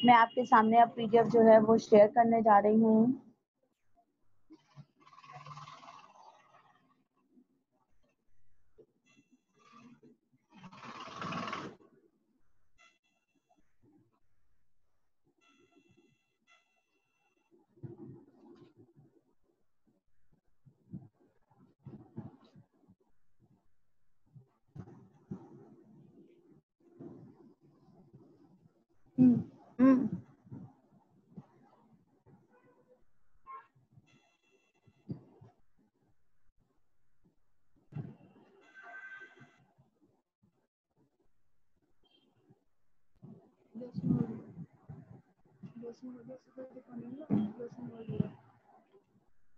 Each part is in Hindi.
मैं आपके सामने अब पीडीएफ जो है वो शेयर करने जा रही हूँ। हम्म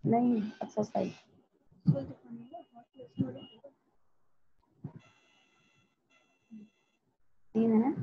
नहीं एक्सरसाइज तीन है।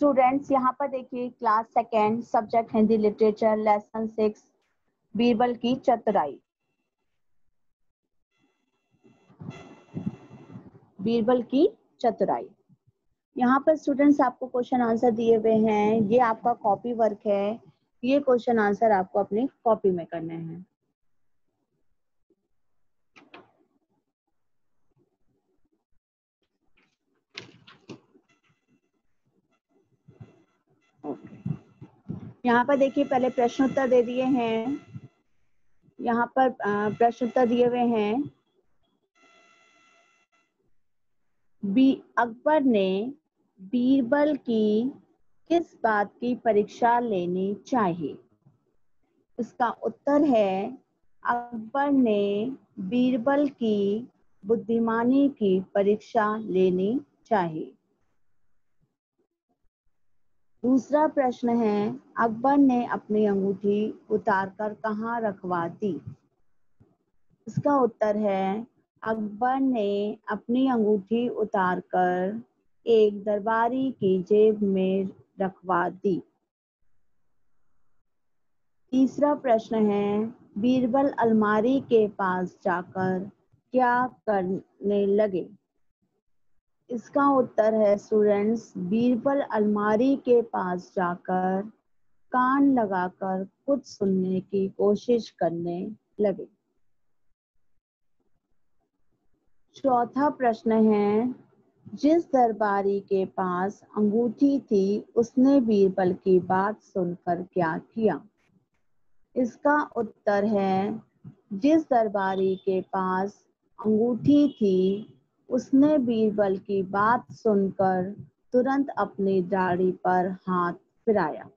स्टूडेंट्स यहाँ पर देखिए, class second, subject Hindi literature, lesson 6, Birbal की चतुराई। बीरबल की चतुराई। यहाँ पर स्टूडेंट्स आपको क्वेश्चन आंसर दिए हुए हैं। ये आपका कॉपी वर्क है। ये क्वेश्चन आंसर आपको अपनी कॉपी में करने हैं। यहाँ पर देखिए, पहले प्रश्न उत्तर दे दिए हैं। यहाँ पर प्रश्न उत्तर दिए हुए हैं। अकबर ने बीरबल की किस बात की परीक्षा लेनी चाहिए? इसका उत्तर है, अकबर ने बीरबल की बुद्धिमानी की परीक्षा लेनी चाहिए। दूसरा प्रश्न है, अकबर ने अपनी अंगूठी उतारकर कहाँ रखवा दी? इसका उत्तर है, अकबर ने अपनी अंगूठी उतारकर एक दरबारी की जेब में रखवा दी। तीसरा प्रश्न है, बीरबल अलमारी के पास जाकर क्या करने लगे? इसका उत्तर है स्टूडेंट्स, बीरबल अलमारी के पास जाकर कान लगाकर कुछ सुनने की कोशिश करने लगे। चौथा प्रश्न है, जिस दरबारी के पास अंगूठी थी उसने बीरबल की बात सुनकर क्या किया? इसका उत्तर है, जिस दरबारी के पास अंगूठी थी उसने बीरबल की बात सुनकर तुरंत अपनी दाढ़ी पर हाथ फिराया।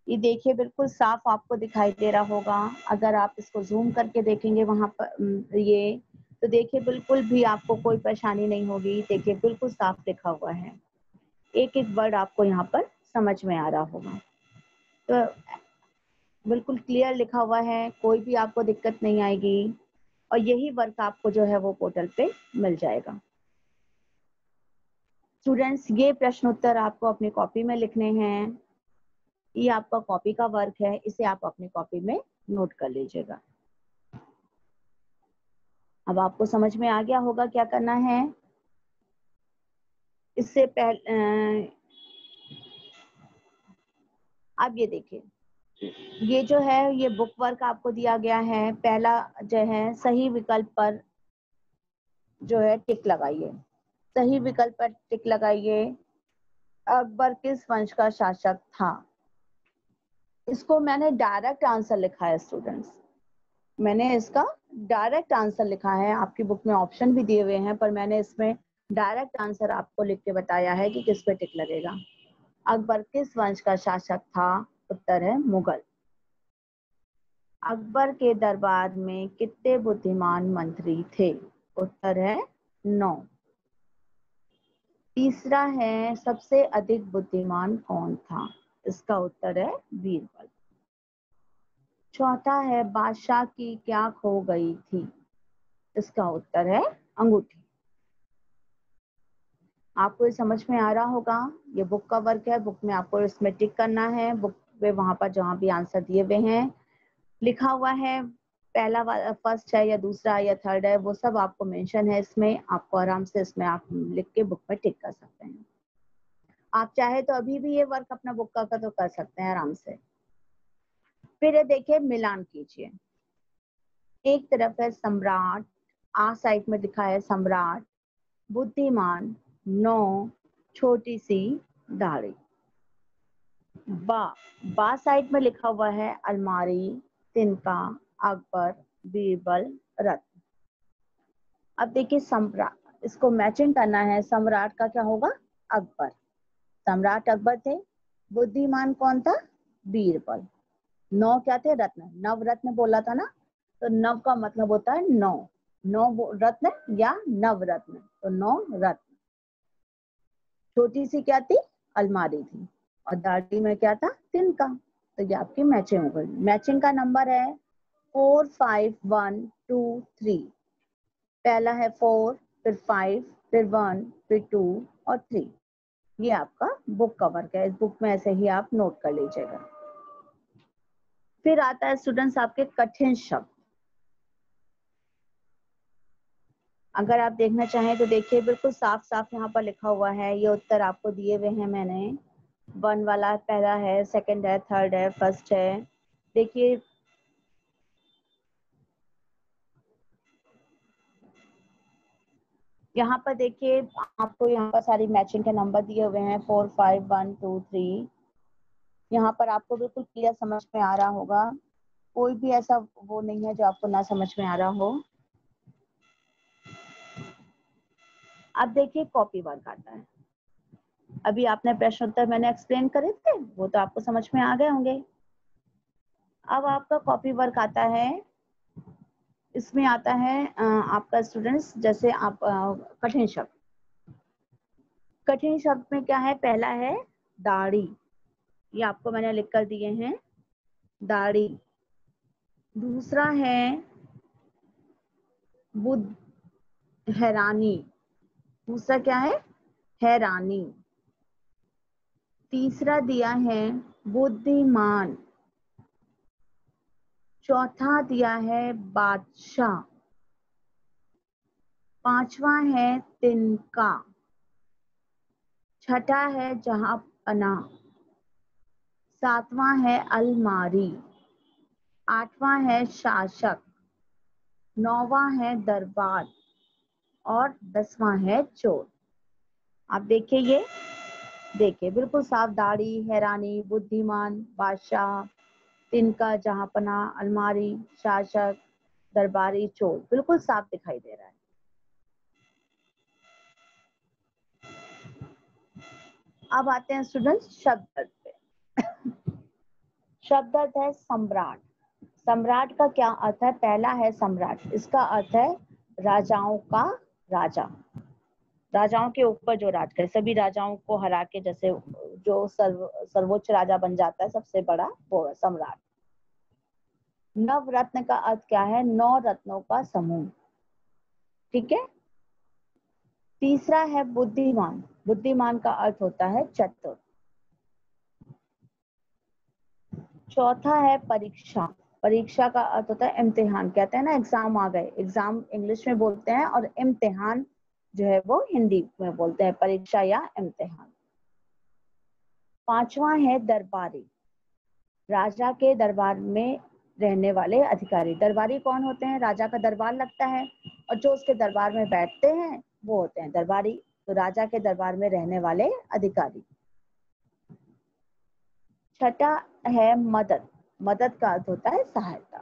ये देखिए, बिल्कुल साफ आपको दिखाई दे रहा होगा। अगर आप इसको जूम करके देखेंगे वहां पर ये, तो देखिए बिल्कुल भी आपको कोई परेशानी नहीं होगी। देखिए बिल्कुल साफ लिखा हुआ है। एक एक वर्ड आपको यहाँ पर समझ में आ रहा होगा। तो बिल्कुल क्लियर लिखा हुआ है, कोई भी आपको दिक्कत नहीं आएगी। और यही वर्क आपको जो है वो पोर्टल पे मिल जाएगा। स्टूडेंट्स, ये प्रश्न उत्तर आपको अपनी कॉपी में लिखने हैं। ये आपका कॉपी का वर्क है, इसे आप अपनी कॉपी में नोट कर लीजिएगा। अब आपको समझ में आ गया होगा क्या करना है। इससे पहले अब ये देखिए, ये जो है ये बुक वर्क आपको दिया गया है। पहला जो है, सही विकल्प पर जो है टिक लगाइए। सही विकल्प पर टिक लगाइए। अकबर किस वंश का शासक था? इसको मैंने डायरेक्ट आंसर लिखा है स्टूडेंट्स। मैंने इसका डायरेक्ट आंसर लिखा है। आपकी बुक में ऑप्शन भी दिए हुए हैं, पर मैंने इसमें डायरेक्ट आंसर आपको लिख के बताया है कि किस पे टिक लगेगा। अकबर किस वंश का शासक था? उत्तर है मुगल। अकबर के दरबार में कितने बुद्धिमान मंत्री थे? उत्तर है 9। तीसरा है, सबसे अधिक बुद्धिमान कौन था? इसका उत्तर है बीरबल। चौथा है बादशाह की क्या खो गई थी, इसका उत्तर है अंगूठी। आपको ये समझ में आ रहा होगा, ये बुक का वर्क है, बुक में आपको इसमें टिक करना है, बुक पे वहां पर जहां भी आंसर दिए हुए हैं लिखा हुआ है, पहला वाला फर्स्ट है या दूसरा या थर्ड है, वो सब आपको मेंशन है इसमें, आपको आराम से इसमें आप लिख के बुक में टिक कर सकते हैं। आप चाहे तो अभी भी ये वर्क अपना बुक का तो कर सकते हैं आराम से। फिर ये देखिए मिलान कीजिए, एक तरफ है सम्राट, आ साइड में लिखा है सम्राट, बुद्धिमान, नौ, छोटी सी दाढ़ी। बा साइड में लिखा हुआ है अलमारी, तिनका, अकबर, बीरबल, रत्न। अब देखिए सम्राट, इसको मैचिंग करना है, सम्राट का क्या होगा, अकबर, सम्राट अकबर थे, बुद्धिमान कौन था, बीरबल, नौ क्या थे, रत्न, नवरत्न बोला था ना, तो नव का मतलब होता है नौ, नौ रत्न या नवरत्न, तो नौ रत्न। छोटी सी क्या थी, अलमारी थी, और दाढ़ी में क्या था, तिनका। तो ये आपकी मैचिंग हो गई। मैचिंग का नंबर है 4 5 1 2 3। पहला है 4, फिर 5, फिर 1, फिर 2 और 3। ये आपका बुक का वर्क है, इस बुक में ऐसे ही आप नोट कर लीजिएगा। फिर आता है स्टूडेंट्स आपके कठिन शब्द। अगर आप देखना चाहें तो देखिए बिल्कुल साफ साफ यहाँ पर लिखा हुआ है, ये उत्तर आपको दिए हुए हैं मैंने। 1 वाला पहला है, सेकंड है, थर्ड है, फर्स्ट है। देखिए यहाँ पर देखिए आपको यहाँ पर सारी मैचिंग के नंबर दिए हुए हैं 4 5 1 2 3। यहाँ पर आपको बिल्कुल क्लियर समझ में आ रहा होगा, कोई भी ऐसा वो नहीं है जो आपको ना समझ में आ रहा हो। अब देखिए कॉपी वर्क आता है, अभी आपने प्रश्न उत्तर मैंने एक्सप्लेन करे थे, वो तो आपको समझ में आ गए होंगे। अब आपका कॉपी वर्क आता है, इसमें आता है आपका स्टूडेंट्स, जैसे आप कठिन शब्द, कठिन शब्द में क्या है, पहला है दाढ़ी, ये आपको मैंने लिख कर दिए हैं, दाढ़ी। दूसरा है बुद्ध, हैरानी, दूसरा क्या है, हैरानी। तीसरा दिया है बुद्धिमान। चौथा दिया है बादशाह। पांचवा है तिनका। छठा है जहांपना। सातवां है अलमारी। आठवां है शासक। नौवां है दरबार और 10वां है चोर। आप देखिए, ये देखिए बिल्कुल साफ, दाढ़ी, हैरानी, बुद्धिमान, बादशाह, तिनका, जहांपना, अलमारी, शासक, दरबारी, चोर, बिल्कुल साफ दिखाई दे रहा है। अब आते हैं स्टूडेंट्स शब्द अर्थ पे। शब्द अर्थ है सम्राट। सम्राट का क्या अर्थ है, पहला है सम्राट, इसका अर्थ है राजाओं का राजा, राजाओं के ऊपर जो राज करे, सभी राजाओं को हरा के, जैसे जो सर्वोच्च राजा बन जाता है, सबसे बड़ा, वो है सम्राट। नवरत्न का अर्थ क्या है, 9 रत्नों का समूह, ठीक है। तीसरा है बुद्धिमान, बुद्धिमान का अर्थ होता है चतुर। चौथा है परीक्षा, परीक्षा का अर्थ होता है इम्तिहान, कहते हैं ना एग्जाम आ गए, एग्जाम इंग्लिश में बोलते हैं और इम्तिहान जो है वो हिंदी में बोलते हैं, परीक्षा या इम्तिहान। पांचवा है दरबारी, राजा के दरबार में रहने वाले अधिकारी। दरबारी कौन होते हैं, राजा का दरबार लगता है और जो उसके दरबार में बैठते हैं वो होते हैं दरबारी, तो राजा के दरबार में रहने वाले अधिकारी। छठा है मदद, मदद का अर्थ होता है सहायता।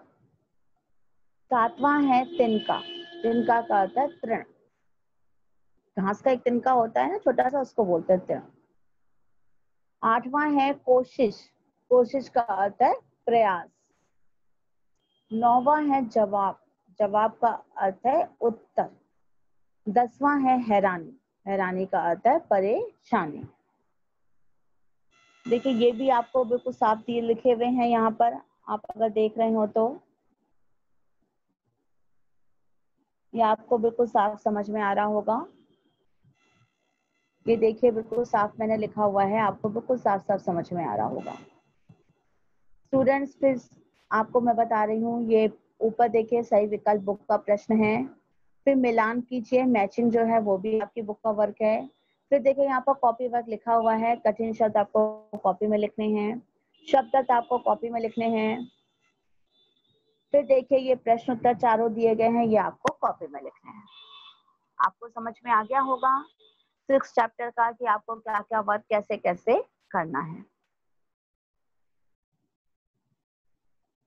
सातवां है तिनका, तिनका का अर्थ है तृण, घास का एक तिनका होता है ना छोटा सा, उसको बोलते हैं तृण। आठवां है कोशिश, कोशिश का अर्थ है प्रयास। नौवां है जवाब, जवाब का अर्थ है उत्तर। 10वां है हैरानी, हैरानी का अर्थ है परेशानी। देखिए ये भी आपको बिल्कुल साफ दिए लिखे हुए हैं यहाँ पर, आप अगर देख रहे हो तो ये आपको बिल्कुल साफ समझ में आ रहा होगा। ये देखिए बिल्कुल साफ मैंने लिखा हुआ है, आपको बिल्कुल साफ साफ समझ में आ रहा होगा। स्टूडेंट्स फिर आपको मैं बता रही हूँ, ये ऊपर देखिए सही विकल्प बुक का प्रश्न है। फिर मिलान कीजिए, मैचिंग जो है वो भी आपकी बुक का वर्क है। फिर देखिए यहाँ पर कॉपी वर्क लिखा हुआ है, कठिन शब्द आपको कॉपी में लिखने हैं, शब्द अर्थ आपको कॉपी में लिखने हैं। फिर देखिए ये प्रश्न उत्तर चारों दिए गए हैं, ये आपको कॉपी में लिखने हैं। आपको समझ में आ गया होगा 6 चैप्टर का कि आपको क्या क्या वर्क कैसे कैसे करना है।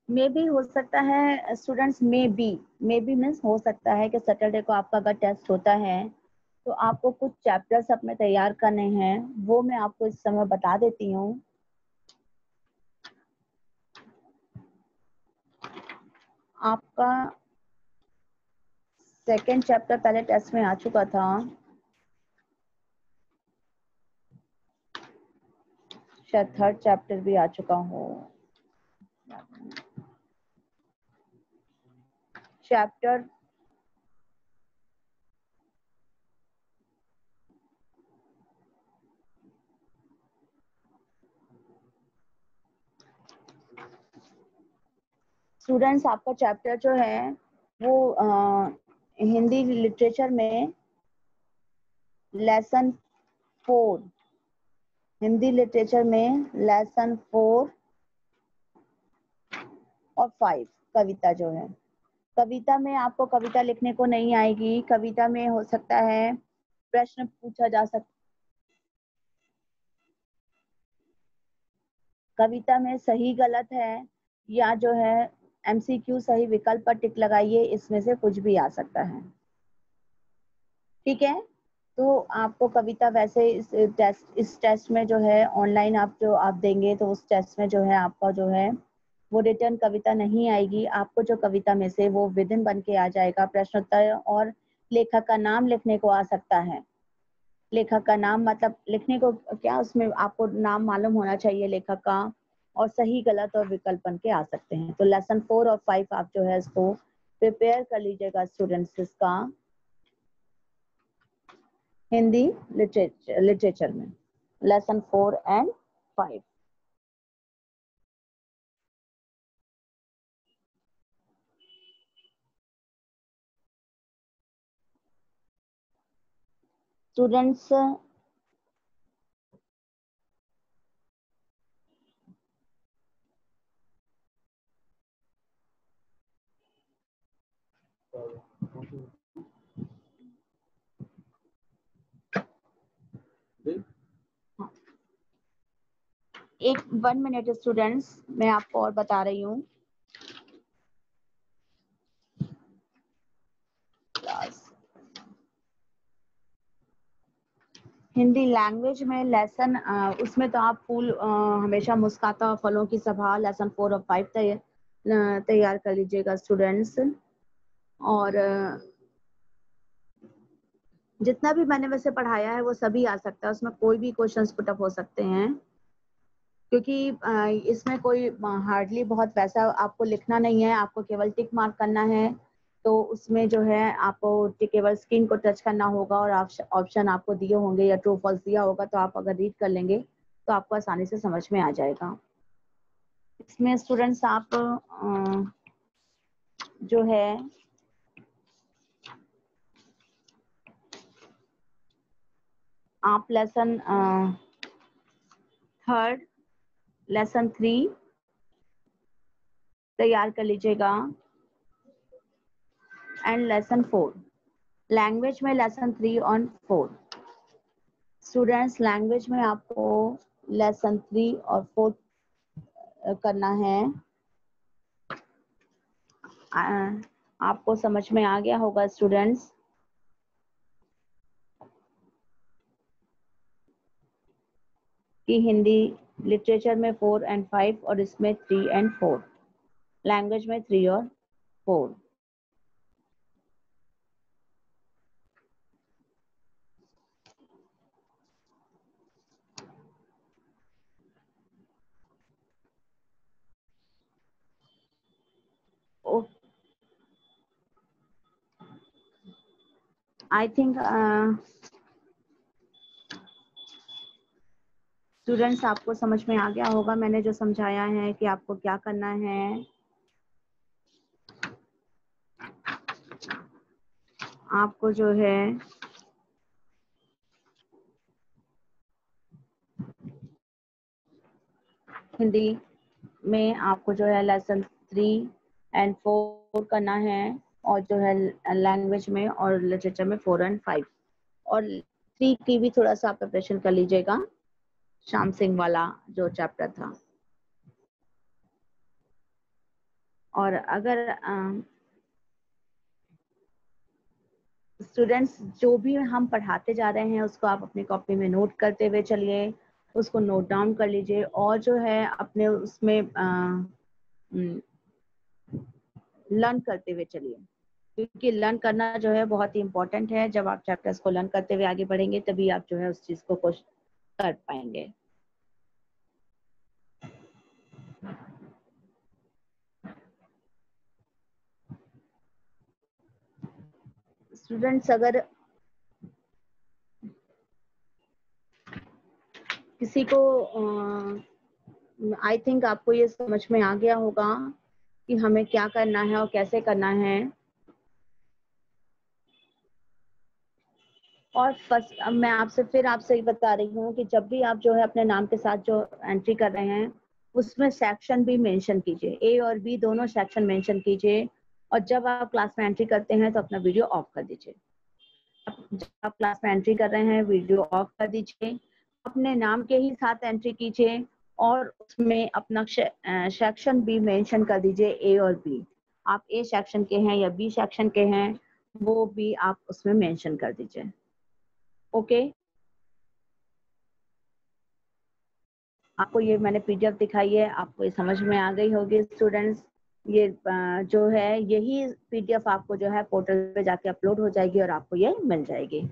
मे भी हो सकता है स्टूडेंट्स, मे बी मीन्स हो सकता है कि सैटरडे को आपका अगर टेस्ट होता है तो आपको कुछ चैप्टर्स अपने तैयार करने हैं, वो मैं आपको इस समय बता देती हूँ। आपका सेकेंड चैप्टर पहले टेस्ट में आ चुका था, शायद थर्ड चैप्टर भी आ चुका हो। चैप्टर स्टूडेंट्स आपका चैप्टर जो है वो हिंदी लिटरेचर में लेसन 4, हिंदी लिटरेचर में लेसन 4 और 5 कविता जो है, कविता में आपको कविता लिखने को नहीं आएगी। कविता में हो सकता है प्रश्न पूछा जा सकता, कविता में सही गलत है या जो है एमसीक्यू सही विकल्प पर टिक लगाइए, इसमें से कुछ भी आ सकता है। ठीक है, तो आपको कविता वैसे इस टेस्ट में जो है ऑनलाइन आप जो आप देंगे तो उस टेस्ट में जो है आपका जो है वो रिटर्न कविता नहीं आएगी। आपको जो कविता में से वो विधिन बन के आ जाएगा, प्रश्नोत्तर और लेखक का नाम लिखने को आ सकता है। लेखक का नाम मतलब लिखने को क्या, उसमें आपको नाम मालूम होना चाहिए लेखक का, और सही गलत और विकल्प बन के आ सकते हैं। तो लेसन 4 और 5 आप जो है इसको प्रिपेयर कर लीजिएगा स्टूडेंट्स, इसका हिंदी लिटरेचर में लेसन 4 एंड 5। स्टूडेंट्स एक 1 मिनट स्टूडेंट्स, मैं आपको और बता रही हूँ। हिंदी लैंग्वेज में लेसन उसमें तो आप फूल हमेशा मुस्काता फलों की सभा लेसन 4 और 5 तैयार कर लीजिएगा स्टूडेंट्स। और जितना भी मैंने वैसे पढ़ाया है वो सभी आ सकता है, उसमें कोई भी क्वेश्चंस पुट अप हो सकते हैं, क्योंकि इसमें कोई हार्डली बहुत वैसा आपको लिखना नहीं है, आपको केवल टिक मार्क करना है। तो उसमें जो है आपको केवल स्क्रीन को टच करना होगा और ऑप्शन आपको दिए होंगे या ट्रू फॉल्स दिया होगा, तो आप अगर रीड कर लेंगे तो आपको आसानी से समझ में आ जाएगा। इसमें स्टूडेंट्स आप जो है आप लेसन 3 लेसन 3 तैयार कर लीजिएगा एंड लेसन 4, लैंग्वेज में लेसन 3 और 4। स्टूडेंट्स लैंग्वेज में आपको लेसन 3 और 4 करना है। आपको समझ में आ गया होगा स्टूडेंट्स कि हिंदी लिटरेचर में 4 एंड 5 और इसमें 3 एंड 4, लैंग्वेज में 3 और 4। आई थिंक स्टूडेंट्स आपको समझ में आ गया होगा मैंने जो समझाया है कि आपको क्या करना है। आपको जो है हिंदी में आपको जो है लेसन 3 and 4 करना है, और जो है लैंग्वेज में और लिटरेचर में 4 and 5, और 3 की भी थोड़ा सा प्रिपरेशन कर लीजिएगा, श्याम सिंह वाला जो चैप्टर था। और अगर स्टूडेंट्स जो भी हम पढ़ाते जा रहे हैं उसको आप अपनी कॉपी में नोट करते हुए चलिए, उसको नोट डाउन कर लीजिए, और जो है अपने उसमें लर्न करते हुए चलिए, क्योंकि लर्न करना जो है बहुत ही इम्पोर्टेंट है। जब आप चैप्टर्स को लर्न करते हुए आगे बढ़ेंगे तभी आप जो है उस चीज को कर पाएंगे। स्टूडेंट्स अगर किसी को आई थिंक आपको ये समझ में आ गया होगा कि हमें क्या करना है और कैसे करना है। और फर्स्ट मैं आपसे बता रही हूँ कि जब भी आप जो है अपने नाम के साथ जो एंट्री कर रहे हैं उसमें सेक्शन भी मेंशन कीजिए, ए और बी दोनों सेक्शन मेंशन कीजिए। और जब आप क्लास में एंट्री करते हैं तो अपना वीडियो ऑफ कर दीजिए। जब आप क्लास में एंट्री कर रहे हैं वीडियो ऑफ कर दीजिए, अपने नाम के ही साथ एंट्री कीजिए, और उसमें अपना सेक्शन भी मेंशन कर दीजिए, ए और बी। आप ए सेक्शन के हैं या बी सेक्शन के हैं वो भी आप उसमें मेंशन कर दीजिए। ओके आपको ये मैंने पीडीएफ दिखाई है, आपको ये समझ में आ गई होगी स्टूडेंट्स। ये जो है यही पीडीएफ आपको जो है पोर्टल पे जाके अपलोड हो जाएगी और आपको ये मिल जाएगी।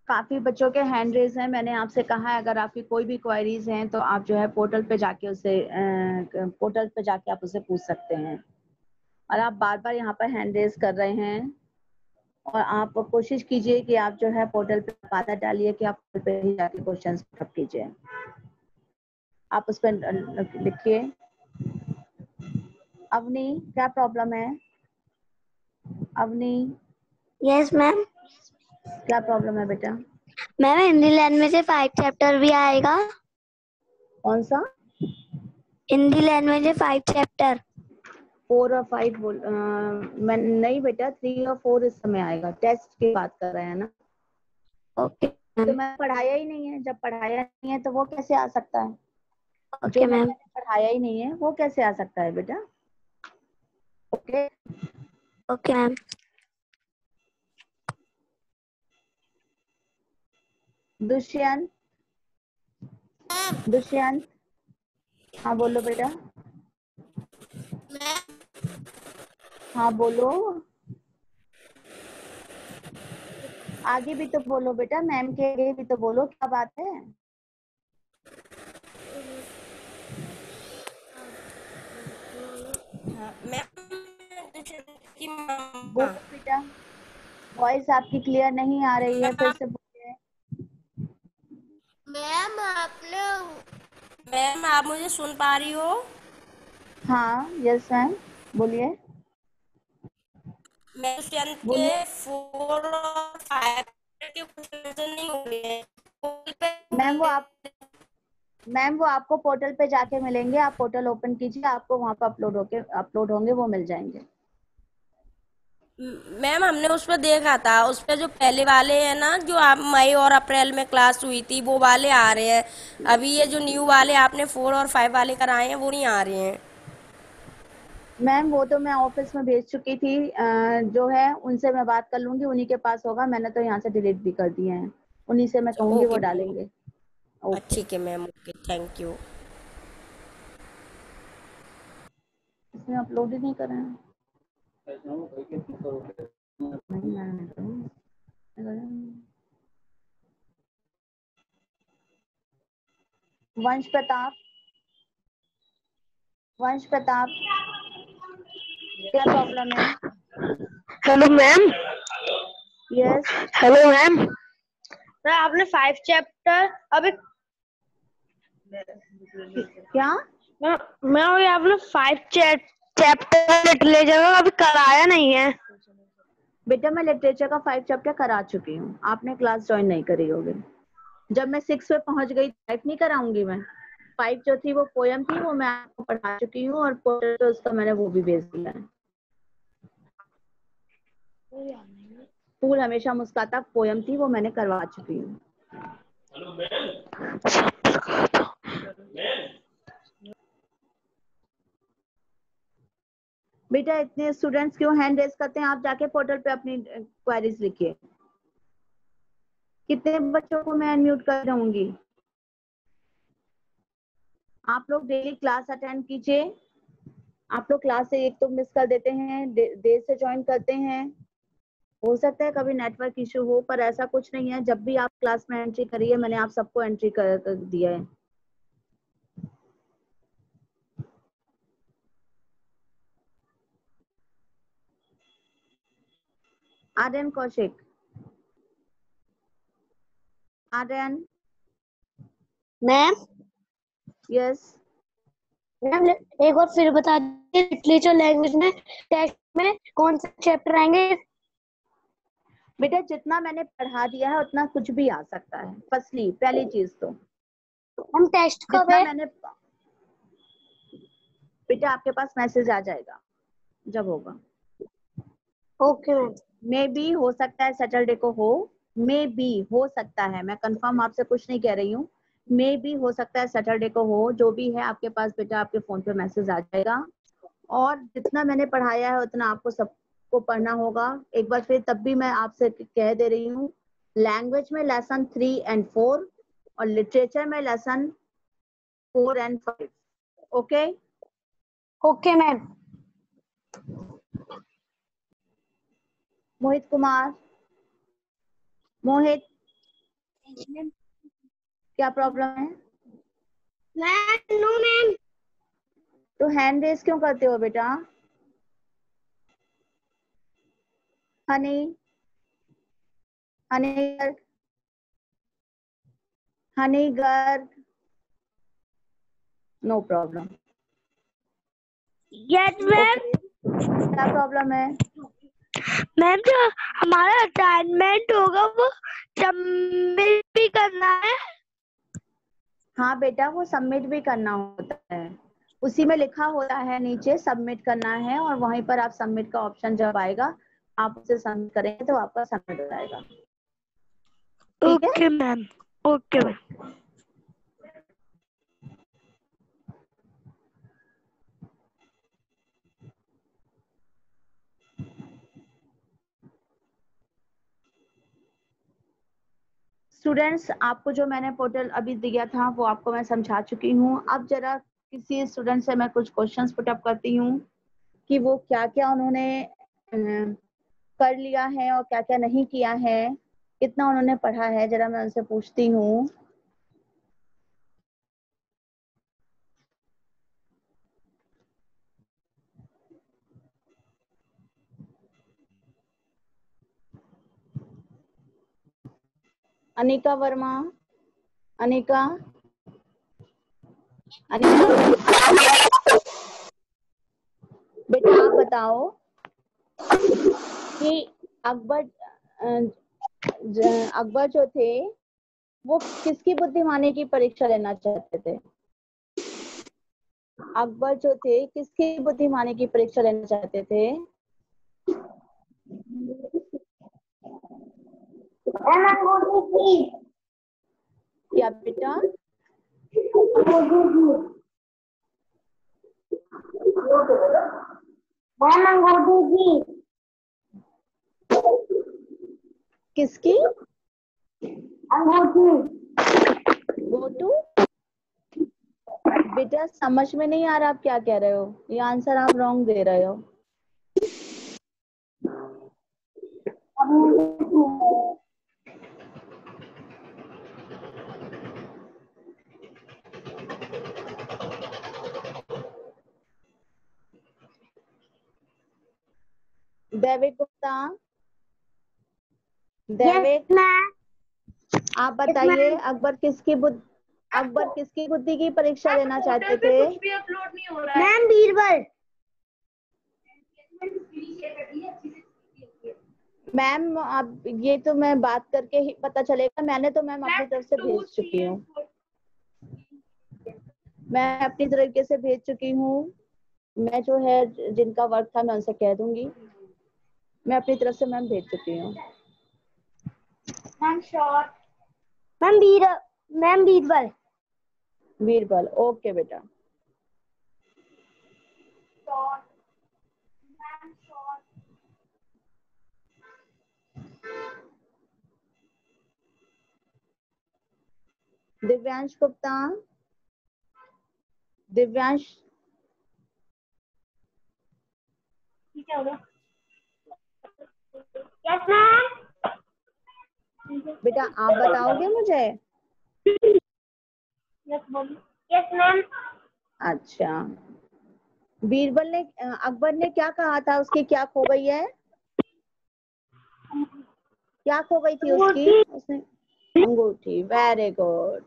काफी बच्चों के हैंड रेज हैं। मैंने आपसे कहा है अगर आपकी कोई भी क्वेरीज हैं तो आप जो है पोर्टल पे जाके आप उसे पूछ सकते हैं। और आप बार बार यहाँ पर हैंड रेज कर रहे हैं, और आप कोशिश कीजिए कि आप जो है पोर्टल पे बाधा डालिए कि आप पोर्टल पे ही जाके क्वेश्चन पुटअप कीजिए। आप उस पर लिखिए। अवनी क्या प्रॉब्लम है? Avni yes ma'am. क्या प्रॉब्लम है बेटा? मैम हिंदी लैंग्वेज में 5 चैप्टर भी आएगा। कौन सा? हिंदी लैंग्वेज में 5 चैप्टर। 4 और 5 बोल मैं नहीं बेटा, 3 और 4 इस समय आएगा। टेस्ट की बात कर रहे हैं ना? ओके तो मैम। मैं पढ़ाया ही नहीं है, जब पढ़ाया नहीं है तो वो कैसे आ सकता है? ओके जो मैम। मैंने पढ़ाया ही नहीं है वो कैसे आ सकता है बेटा? Okay okay ma'am. Dushyant, Dushyant हाँ बोलो बेटा। हाँ बोलो, आगे भी तो बोलो बेटा, मैम के आगे भी तो बोलो, क्या बात है? बोलो बेटा, वॉइस आपकी क्लियर नहीं आ रही है, फिर से बोलिए। मैम आप मुझे सुन पा रही हो? हाँ यस मैम बोलिए। मैं स्ट्रेंथ के बोलिए 4 और 5 के क्वेश्चन नहीं हो रहे हैं। मैम वो आपको पोर्टल पे जाके मिलेंगे। आप पोर्टल ओपन कीजिए, आपको वहाँ पे अपलोड होंगे, वो मिल जाएंगे। मैम हमने उस पर देखा था, उस पर जो पहले वाले हैं ना जो आप मई और अप्रैल में क्लास हुई थी वो वाले आ रहे हैं। अभी ये जो न्यू वाले आपने 4 और 5 वाले कराए हैं वो नहीं आ रहे हैं। मैम वो तो मैं ऑफिस में भेज चुकी थी, जो है उनसे मैं बात कर लूंगी, उन्हीं के पास होगा। मैंने तो यहाँ से डिलीट भी कर दिए हैं, उन्हीं से मैं कहूंगी, वो ओके डालेंगे। ओके। ठीक है मैम, ओके, थैंक यू। इसमें अपलोड ही नहीं कर रहे हैं। नहीं मैम, वंश प्रताप, वंश प्रताप, क्या प्रॉब्लम है? Hello ma'am. Yes. Hello ma'am. आपने 5 चैप्टर अभी क्या? मैं अभी आपने 5 चैप्टर लिटरेचर का अभी कराया नहीं है। बेटा मैं लिटरेचर का 5 चैप्टर करा चुकी हूँ, आपने क्लास ज्वाइन नहीं करी होगी। जब मैं 6 पे पहुंच गई 5 नहीं कराऊंगी मैं। 5 जो थी वो पोयम थी, वो मैं आपको पढ़ा चुकी हूँ, और पोर्टल पे उसका मैंने वो भी भेज दिया है। फूल हमेशा मुस्कुराता पोयम थी, वो मैंने करवा चुकी हूँ। बेटा इतने स्टूडेंट्स क्यों हैंड रेज करते हैं? आप जाके पोर्टल पे अपनी क्वेरीज लिखिए। कितने बच्चों को मैं अनम्यूट कर दूंगी? आप लोग डेली क्लास अटेंड कीजिए। आप लोग क्लास से एक तो मिस कर देते हैं, देर से ज्वाइन करते हैं। हो सकता है कभी नेटवर्क इशू हो, पर ऐसा कुछ नहीं है। जब भी आप क्लास में एंट्री करिए, मैंने आप सबको एंट्री कर दिया है। Aryan Kaushik, Aryan. Ma'am yes. Ma'am एक बार फिर बता दीजिए, लिटरेचर लैंग्वेज में टेक्स्ट में कौन से चैप्टर आएंगे? बेटा जितना मैंने पढ़ा दिया है उतना कुछ भी आ सकता है। फर्स्टली पहली चीज तो हम टेस्ट कब जितना है? मैंने, बेटा आपके पास मैसेज आ जाएगा जब होगा। Okay ma'am. मे बी हो सकता है सैटरडे को हो, मे बी हो सकता है, मैं कंफर्म आपसे कुछ नहीं कह रही हूँ। मे बी हो सकता है सैटरडे को हो। जो भी है आपके पास बेटा, आपके फोन पे मैसेज आ जाएगा। और जितना मैंने पढ़ाया है उतना आपको सबको पढ़ना होगा। एक बार फिर तब भी मैं आपसे कह दे रही हूँ, लैंग्वेज में लेसन 3 and 4 और लिटरेचर में lesson 4 and 5। Okay. Okay ma'am. Mohit Kumar, Mohit क्या प्रॉब्लम है? Ma'am no ma'am. तो हैंड रेस क्यों करते हो बेटा? Honey, Honey Garg, Honey Garg, no problem. Yes ma'am. Okay, क्या प्रॉब्लम है? मैम जो हमारा असाइनमेंट होगा वो सबमिट भी करना है। हाँ बेटा, वो सबमिट भी करना होता है। उसी में लिखा होता है नीचे सबमिट करना है, और वहीं पर आप सबमिट का ऑप्शन जब आएगा आप उसे सबमिट करेंगे तो आपका सबमिट हो जाएगा। ठीक है। Okay ma'am. Okay ma'am. Students, आपको जो मैंने पोर्टल अभी दिया था वो आपको मैं समझा चुकी हूँ। अब जरा किसी स्टूडेंट से मैं कुछ क्वेश्चंस पुट अप करती हूँ कि वो क्या क्या उन्होंने कर लिया है और क्या क्या नहीं किया है, कितना उन्होंने पढ़ा है, जरा मैं उनसे पूछती हूँ। अनिका वर्मा, अनिका, अनिका बेटा आप बताओ कि अकबर अकबर जो थे वो किसकी बुद्धिमानी की परीक्षा लेना चाहते थे? अकबर जो थे किसकी बुद्धिमानी की परीक्षा लेना चाहते थे? क्या बेटा? मैम अंगूठी की। किसकी? अंगूठी। गोटू? बेटा समझ में नहीं आ रहा आप क्या कह रहे हो, ये आंसर आप रॉन्ग दे रहे हो। दैविक गुप्ता, दैविक आप बताइए, अकबर किसकी बुद्धि की परीक्षा लेना चाहते थे? मैम बीरबल। मैम अब ये तो मैं बात करके ही पता चलेगा, मैंने तो मैम अपनी तरफ से भेज चुकी हूँ, मैं अपनी तरीके से भेज चुकी हूँ। मैं जो है जिनका वर्क था मैं उनसे कह दूंगी, मैं अपनी तरफ से मैम भेज चुकी हूँ। Ma'am short. Ma'am Birbal. Birbal, okay बेटा। दिव्यांश गुप्ता, दिव्यांश क्या होगा? Yes ma'am. बेटा आप बताओगे मुझे? Yes ma'am. अच्छा, बीरबल ने अकबर ने क्या कहा था, उसकी क्या खो गई है? क्या खो गई थी उसकी? उसने अंगूठी। Very good,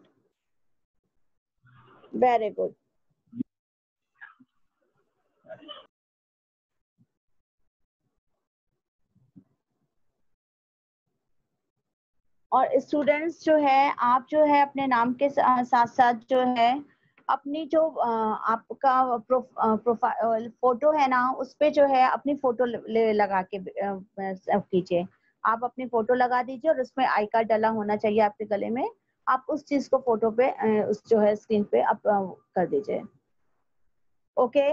very good. और स्टूडेंट्स जो है, आप जो है अपने नाम के साथ साथ जो है अपनी जो आपका प्रोफाइल फोटो है ना, उस पे जो है अपनी फोटो लगा के कीजिए। आप अपनी फोटो लगा दीजिए और उसमें आई कार्ड डला होना चाहिए आपके गले में। आप उस चीज को फोटो पे उस जो है स्क्रीन पे अप कर दीजिए। ओके,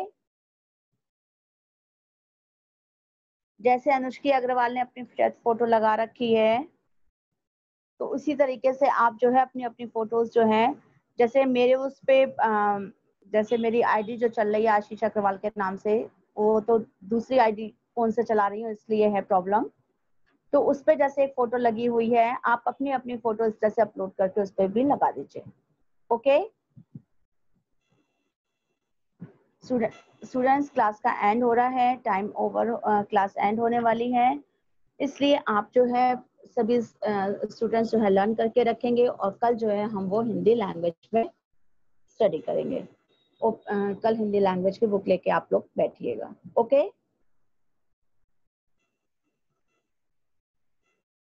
जैसे अनुष्की अग्रवाल ने अपनी फोटो लगा रखी है, तो उसी तरीके से आप जो है अपनी अपनी फोटोज जो है, जैसे मेरे उस पे जैसे मेरी आईडी जो चल रही है आशीष अग्रवाल के नाम से, वो तो दूसरी आईडी फोन से चला रही हूँ इसलिए है प्रॉब्लम। तो उस पे जैसे एक फोटो लगी हुई है, आप अपनी अपनी फोटोज जैसे अपलोड करके उस पर भी लगा दीजिए। ओके स्टूडेंट्स, क्लास का एंड हो रहा है, टाइम ओवर, क्लास एंड होने वाली है, इसलिए आप जो है सभी स्टूडेंट्स जो है लर्न करके रखेंगे और कल जो है हम वो हिंदी लैंग्वेज में स्टडी करेंगे। कल हिंदी लैंग्वेज की बुक लेके आप लोग बैठिएगा। ओके।